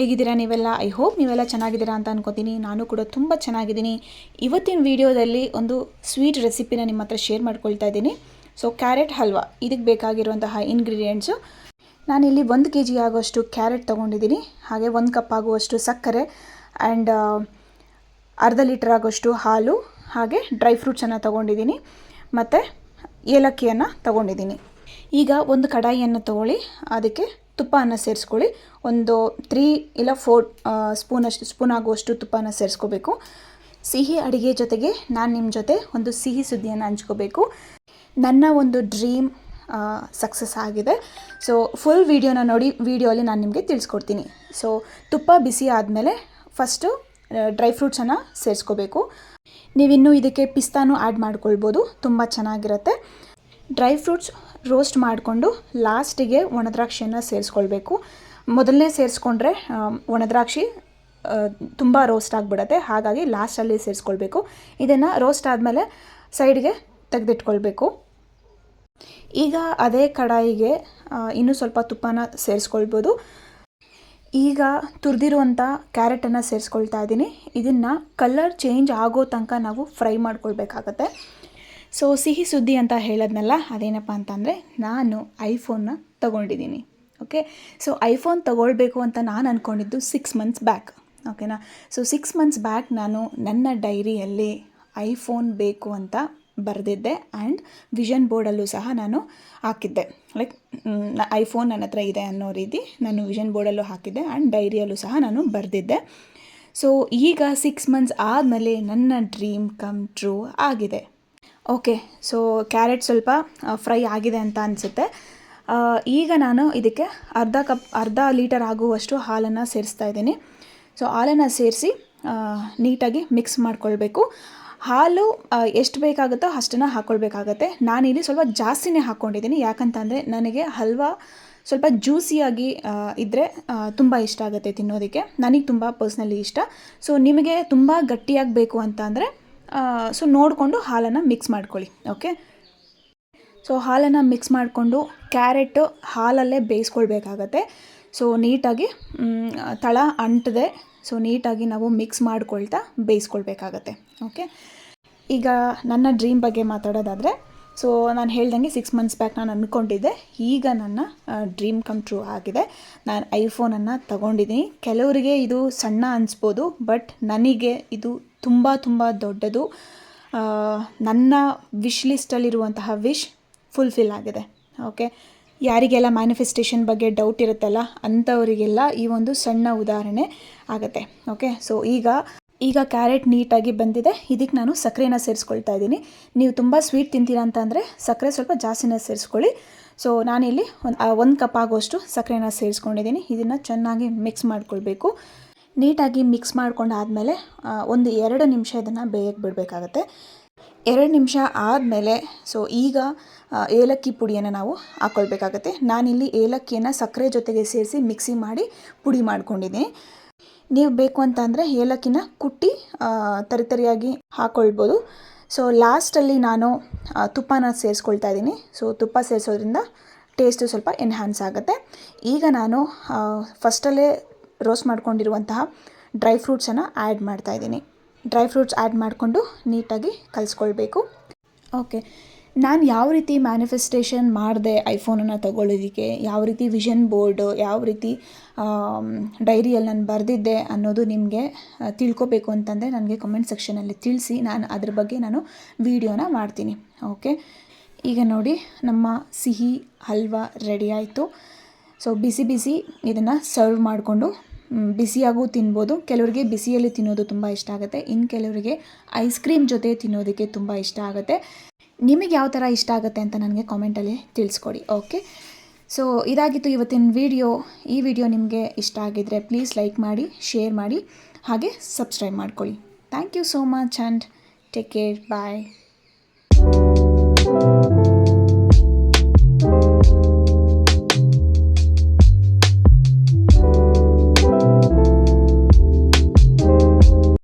ಹೇಗಿದ್ದೀರಾ ನೀವೆಲ್ಲ? I hope ನೀವೆಲ್ಲ ಚೆನ್ನಾಗಿದ್ದೀರಾ ಅಂತ ಅನ್ಕೋತೀನಿ. ನಾನು ಕೂಡ ತುಂಬ ಚೆನ್ನಾಗಿದ್ದೀನಿ. ಇವತ್ತಿನ ವಿಡಿಯೋದಲ್ಲಿ ಒಂದು ಸ್ವೀಟ್ ರೆಸಿಪಿನ ನಿಮ್ಮ ಹತ್ರ ಶೇರ್ ಮಾಡ್ಕೊಳ್ತಾ ಇದ್ದೀನಿ. ಸೊ ಕ್ಯಾರೆಟ್ ಹಲ್ವಾ, ಇದಕ್ಕೆ ಬೇಕಾಗಿರುವಂತಹ ಇಂಗ್ರೀಡಿಯೆಂಟ್ಸು, ನಾನಿಲ್ಲಿ 1 kg ಆಗುವಷ್ಟು ಕ್ಯಾರೆಟ್ ತೊಗೊಂಡಿದ್ದೀನಿ. ಹಾಗೆ 1 ಕಪ್ ಆಗುವಷ್ಟು ಸಕ್ಕರೆ ಆ್ಯಂಡ್ ಅರ್ಧ ಲೀಟರ್ ಆಗುವಷ್ಟು ಹಾಲು, ಹಾಗೆ ಡ್ರೈ ಫ್ರೂಟ್ಸನ್ನು ತೊಗೊಂಡಿದ್ದೀನಿ ಮತ್ತು ಏಲಕ್ಕಿಯನ್ನು ತೊಗೊಂಡಿದ್ದೀನಿ. ಈಗ ಒಂದು ಕಡಾಯಿಯನ್ನು ತೊಗೊಳ್ಳಿ, ಅದಕ್ಕೆ ತುಪ್ಪವನ್ನು ಸೇರಿಸ್ಕೊಳ್ಳಿ. ಒಂದು 3 ಇಲ್ಲ 4 ಸ್ಪೂನ್ ಆಗುವಷ್ಟು ತುಪ್ಪನ ಸೇರಿಸ್ಕೋಬೇಕು. ಸಿಹಿ ಅಡುಗೆ ಜೊತೆಗೆ ನಾನು ನಿಮ್ಮ ಜೊತೆ ಒಂದು ಸಿಹಿ ಸುದ್ದಿಯನ್ನು ಹಂಚ್ಕೋಬೇಕು. ನನ್ನ ಒಂದು ಡ್ರೀಮ್ ಸಕ್ಸಸ್ ಆಗಿದೆ. ಸೊ ಫುಲ್ ವಿಡಿಯೋನ ನೋಡಿ, ವಿಡಿಯೋಲಿ ನಾನು ನಿಮಗೆ ತಿಳಿಸ್ಕೊಡ್ತೀನಿ. ಸೊ ತುಪ್ಪ ಬಿಸಿ ಆದಮೇಲೆ ಫಸ್ಟು ಡ್ರೈ ಫ್ರೂಟ್ಸನ್ನು ಸೇರಿಸ್ಕೋಬೇಕು. ನೀವಿನ್ನೂ ಇದಕ್ಕೆ ಪಿಸ್ತಾನು ಆ್ಯಡ್ ಮಾಡ್ಕೊಳ್ಬೋದು, ತುಂಬ ಚೆನ್ನಾಗಿರುತ್ತೆ. ಡ್ರೈ ಫ್ರೂಟ್ಸ್ ರೋಸ್ಟ್ ಮಾಡಿಕೊಂಡು ಲಾಸ್ಟಿಗೆ ಒಣದ್ರಾಕ್ಷಿಯನ್ನು ಸೇರಿಸ್ಕೊಳ್ಬೇಕು. ಮೊದಲನೇ ಸೇರಿಸ್ಕೊಂಡ್ರೆ ಒಣದ್ರಾಕ್ಷಿ ತುಂಬ ರೋಸ್ಟ್ ಆಗಿಬಿಡುತ್ತೆ, ಹಾಗಾಗಿ ಲಾಸ್ಟಲ್ಲಿ ಸೇರಿಸ್ಕೊಳ್ಬೇಕು. ಇದನ್ನು ರೋಸ್ಟ್ ಆದಮೇಲೆ ಸೈಡ್ಗೆ ತೆಗೆದಿಟ್ಕೊಳ್ಬೇಕು. ಈಗ ಅದೇ ಕಡಾಯಿಗೆ ಇನ್ನೂ ಸ್ವಲ್ಪ ತುಪ್ಪನ ಸೇರಿಸ್ಕೊಳ್ಬೋದು. ಈಗ ತುರಿದಿರುವಂಥ ಕ್ಯಾರೆಟನ್ನು ಸೇರಿಸ್ಕೊಳ್ತಾ ಇದ್ದೀನಿ. ಇದನ್ನು ಕಲರ್ ಚೇಂಜ್ ಆಗೋ ತನಕ ನಾವು ಫ್ರೈ ಮಾಡ್ಕೊಳ್ಬೇಕಾಗತ್ತೆ. ಸೊ ಸಿಹಿ ಸುದ್ದಿ ಅಂತ ಹೇಳೋದ್ನಲ್ಲ, ಅದೇನಪ್ಪ ಅಂತಂದರೆ ನಾನು ಐಫೋನ್ನ ತೊಗೊಂಡಿದ್ದೀನಿ. ಓಕೆ, ಸೊ ಐಫೋನ್ ತೊಗೊಳ್ಬೇಕು ಅಂತ ನಾನು ಅಂದ್ಕೊಂಡಿದ್ದು 6 months ಬ್ಯಾಕ್. ಓಕೆನಾ. ಸೊ 6 months ಬ್ಯಾಕ್ ನಾನು ನನ್ನ ಡೈರಿಯಲ್ಲಿ ಐಫೋನ್ ಬೇಕು ಅಂತ ಬರೆದಿದ್ದೆ ಆ್ಯಂಡ್ ವಿಷನ್ ಬೋರ್ಡಲ್ಲೂ ಸಹ ನಾನು ಹಾಕಿದ್ದೆ. ಲೈಕ್ ಐಫೋನ್ ನನ್ನ ಹತ್ರ ಇದೆ ಅನ್ನೋ ರೀತಿ ನಾನು ವಿಷನ್ ಬೋರ್ಡಲ್ಲೂ ಹಾಕಿದ್ದೆ ಆ್ಯಂಡ್ ಡೈರಿಯಲ್ಲೂ ಸಹ ನಾನು ಬರೆದಿದ್ದೆ. ಸೊ ಈಗ 6 months ಆದಮೇಲೆ ನನ್ನ ಡ್ರೀಮ್ ಕಮ್ ಟ್ರೂ ಆಗಿದೆ. ಓಕೆ, ಸೊ ಕ್ಯಾರೆಟ್ ಸ್ವಲ್ಪ ಫ್ರೈ ಆಗಿದೆ ಅಂತ ಅನಿಸುತ್ತೆ. ಈಗ ನಾನು ಇದಕ್ಕೆ ಅರ್ಧ ಲೀಟರ್ ಆಗುವಷ್ಟು ಹಾಲನ್ನು ಸೇರಿಸ್ತಾ ಇದ್ದೀನಿ. ಸೊ ಹಾಲನ್ನು ಸೇರಿಸಿ ನೀಟಾಗಿ ಮಿಕ್ಸ್ ಮಾಡ್ಕೊಳ್ಬೇಕು. ಹಾಲು ಎಷ್ಟು ಬೇಕಾಗುತ್ತೋ ಅಷ್ಟನ್ನು ಹಾಕ್ಕೊಳ್ಬೇಕಾಗತ್ತೆ. ನಾನಿಲ್ಲಿ ಸ್ವಲ್ಪ ಜಾಸ್ತಿನೇ ಹಾಕ್ಕೊಂಡಿದ್ದೀನಿ, ಯಾಕಂತಂದರೆ ನನಗೆ ಹಲ್ವಾ ಸ್ವಲ್ಪ ಜ್ಯೂಸಿಯಾಗಿ ಇದ್ದರೆ ತುಂಬ ಇಷ್ಟ ಆಗುತ್ತೆ ತಿನ್ನೋದಕ್ಕೆ. ನನಗೆ ತುಂಬ ಪರ್ಸ್ನಲಿ ಇಷ್ಟ. ಸೊ ನಿಮಗೆ ತುಂಬ ಗಟ್ಟಿಯಾಗಿ ಬೇಕು ಅಂತ ಅಂದರೆ ಸೊ ನೋಡಿಕೊಂಡು ಹಾಲನ್ನು ಮಿಕ್ಸ್ ಮಾಡ್ಕೊಳ್ಳಿ. ಓಕೆ, ಸೊ ಹಾಲನ್ನು ಮಿಕ್ಸ್ ಮಾಡಿಕೊಂಡು ಕ್ಯಾರೆಟು ಹಾಲಲ್ಲೇ ಬೇಯಿಸ್ಕೊಳ್ಬೇಕಾಗತ್ತೆ. ಸೊ ನೀಟಾಗಿ ತಳ ಅಂಟದೆ ಸೊ ನೀಟಾಗಿ ನಾವು ಮಿಕ್ಸ್ ಮಾಡ್ಕೊಳ್ತಾ ಬೇಯಿಸ್ಕೊಳ್ಬೇಕಾಗತ್ತೆ. ಓಕೆ, ಈಗ ನನ್ನ ಡ್ರೀಮ್ ಬಗ್ಗೆ ಮಾತಾಡೋದಾದರೆ, ಸೊ ನಾನು ಹೇಳ್ದಂಗೆ 6 months ಬ್ಯಾಕ್ ನಾನು ಅಂದ್ಕೊಂಡಿದ್ದೆ. ಈಗ ನನ್ನ ಡ್ರೀಮ್ ಕಮ್ ಟ್ರೂ ಆಗಿದೆ. ನಾನು ಐಫೋನನ್ನು ತಗೊಂಡಿದ್ದೀನಿ. ಕೆಲವರಿಗೆ ಇದು ಸಣ್ಣ ಅನಿಸ್ಬೋದು, ಬಟ್ ನನಗೆ ಇದು ತುಂಬ ತುಂಬ ದೊಡ್ಡದು. ನನ್ನ ವಿಶ್ ಲಿಸ್ಟಲ್ಲಿರುವಂತಹ ವಿಶ್ ಫುಲ್ಫಿಲ್ ಆಗಿದೆ. ಓಕೆ, ಯಾರಿಗೆಲ್ಲ ಮ್ಯಾನಿಫೆಸ್ಟೇಷನ್ ಬಗ್ಗೆ ಡೌಟ್ ಇರುತ್ತಲ್ಲ ಅಂಥವರಿಗೆಲ್ಲ ಈ ಒಂದು ಸಣ್ಣ ಉದಾಹರಣೆ ಆಗುತ್ತೆ. ಓಕೆ, ಸೊ ಈಗ ಕ್ಯಾರೆಟ್ ನೀಟಾಗಿ ಬಂದಿದೆ. ಇದಕ್ಕೆ ನಾನು ಸಕ್ಕರೆನ ಸೇರಿಸ್ಕೊಳ್ತಾ ಇದ್ದೀನಿ. ನೀವು ತುಂಬ ಸ್ವೀಟ್ ತಿಂತೀರಾ ಅಂತ ಅಂದರೆ ಸಕ್ಕರೆ ಸ್ವಲ್ಪ ಜಾಸ್ತಿನೇ ಸೇರಿಸ್ಕೊಳ್ಳಿ. ಸೊ ನಾನಿಲ್ಲಿ 1 ಕಪ್ ಆಗುವಷ್ಟು ಸಕ್ಕರೆನ ಸೇರಿಸ್ಕೊಂಡಿದ್ದೀನಿ. ಇದನ್ನು ಚೆನ್ನಾಗಿ ಮಿಕ್ಸ್ ಮಾಡ್ಕೊಳ್ಬೇಕು. ನೀಟಾಗಿ ಮಿಕ್ಸ್ ಮಾಡ್ಕೊಂಡಾದಮೇಲೆ ಒಂದು 2 ನಿಮಿಷ ಇದನ್ನು ಬೇಯಕ್ಕೆ ಬಿಡಬೇಕಾಗತ್ತೆ. 2 ನಿಮಿಷ ಆದಮೇಲೆ ಸೊ ಈಗ ಏಲಕ್ಕಿ ಪುಡಿಯನ್ನು ನಾವು ಹಾಕ್ಕೊಳ್ಬೇಕಾಗತ್ತೆ. ನಾನಿಲ್ಲಿ ಏಲಕ್ಕಿಯನ್ನು ಸಕ್ಕರೆ ಜೊತೆಗೆ ಸೇರಿಸಿ ಮಿಕ್ಸಿ ಮಾಡಿ ಪುಡಿ ಮಾಡ್ಕೊಂಡಿದ್ದೀನಿ. ನೀವು ಬೇಕು ಅಂತ ಅಂದರೆ ಏಲಕ್ಕಿನ ಕುಟ್ಟಿ ತರಿಯಾಗಿ ಹಾಕ್ಕೊಳ್ಬೋದು. ಸೊ ಲಾಸ್ಟಲ್ಲಿ ನಾನು ತುಪ್ಪನ ಸೇರಿಸ್ಕೊಳ್ತಾ ಇದ್ದೀನಿ. ಸೊ ತುಪ್ಪ ಸೇರಿಸೋದ್ರಿಂದ ಟೇಸ್ಟು ಸ್ವಲ್ಪ ಎನ್ಹ್ಯಾನ್ಸ್ ಆಗುತ್ತೆ. ಈಗ ನಾನು ಫಸ್ಟಲ್ಲೇ ರೋಸ್ಟ್ ಮಾಡ್ಕೊಂಡಿರುವಂತಹ ಡ್ರೈ ಫ್ರೂಟ್ಸನ್ನು ಆ್ಯಡ್ ಮಾಡ್ತಾಯಿದ್ದೀನಿ. ಡ್ರೈ ಫ್ರೂಟ್ಸ್ ಆ್ಯಡ್ ಮಾಡಿಕೊಂಡು ನೀಟಾಗಿ ಕಲಿಸ್ಕೊಳ್ಬೇಕು. ಓಕೆ, ನಾನು ಯಾವ ರೀತಿ ಮ್ಯಾನಿಫೆಸ್ಟೇಷನ್ ಮಾಡಿದೆ ಐಫೋನನ್ನು ತಗೊಳ್ಳೋದಕ್ಕೆ, ಯಾವ ರೀತಿ ವಿಷನ್ ಬೋರ್ಡು, ಯಾವ ರೀತಿ ಡೈರಿಯಲ್ಲಿ ನಾನು ಬರೆದಿದ್ದೆ ಅನ್ನೋದು ನಿಮಗೆ ತಿಳ್ಕೊಬೇಕು ಅಂತಂದರೆ ನನಗೆ ಕಮೆಂಟ್ ಸೆಕ್ಷನಲ್ಲಿ ತಿಳಿಸಿ. ನಾನು ಅದ್ರ ಬಗ್ಗೆ ನಾನು ವಿಡಿಯೋನ ಮಾಡ್ತೀನಿ. ಓಕೆ, ಈಗ ನೋಡಿ ನಮ್ಮ ಸಿಹಿ ಹಲ್ವಾ ರೆಡಿ ಆಯಿತು. ಸೊ ಬಿಸಿ ಇದನ್ನು ಸರ್ವ್ ಮಾಡಿಕೊಂಡು ಬಿಸಿಯಾಗೂ ತಿನ್ಬೋದು. ಕೆಲವರಿಗೆ ಬಿಸಿಯಲ್ಲಿ ತಿನ್ನೋದು ತುಂಬ ಇಷ್ಟ ಆಗುತ್ತೆ, ಇನ್ನು ಕೆಲವರಿಗೆ ಐಸ್ ಕ್ರೀಮ್ ಜೊತೆ ತಿನ್ನೋದಕ್ಕೆ ತುಂಬ ಇಷ್ಟ ಆಗುತ್ತೆ. ನಿಮಗೆ ಯಾವ ಥರ ಇಷ್ಟ ಆಗುತ್ತೆ ಅಂತ ನನಗೆ ಕಾಮೆಂಟಲ್ಲಿ ತಿಳಿಸ್ಕೊಡಿ. ಓಕೆ, ಸೊ ಇದಾಗಿತ್ತು ಇವತ್ತಿನ ವಿಡಿಯೋ. ಈ ವಿಡಿಯೋ ನಿಮಗೆ ಇಷ್ಟ ಆಗಿದ್ದರೆ ಪ್ಲೀಸ್ ಲೈಕ್ ಮಾಡಿ, ಶೇರ್ ಮಾಡಿ, ಹಾಗೆ ಸಬ್ಸ್ಕ್ರೈಬ್ ಮಾಡ್ಕೊಳ್ಳಿ. Thank you so much and take care. Bye.